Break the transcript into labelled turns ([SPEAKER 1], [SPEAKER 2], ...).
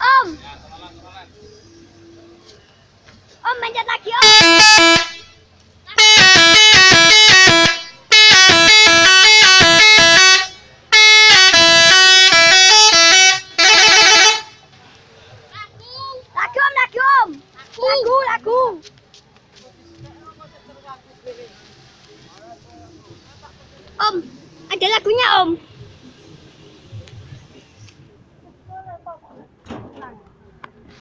[SPEAKER 1] Om. Om mencet lagi Om. Lagu. Om, ada lagunya Om.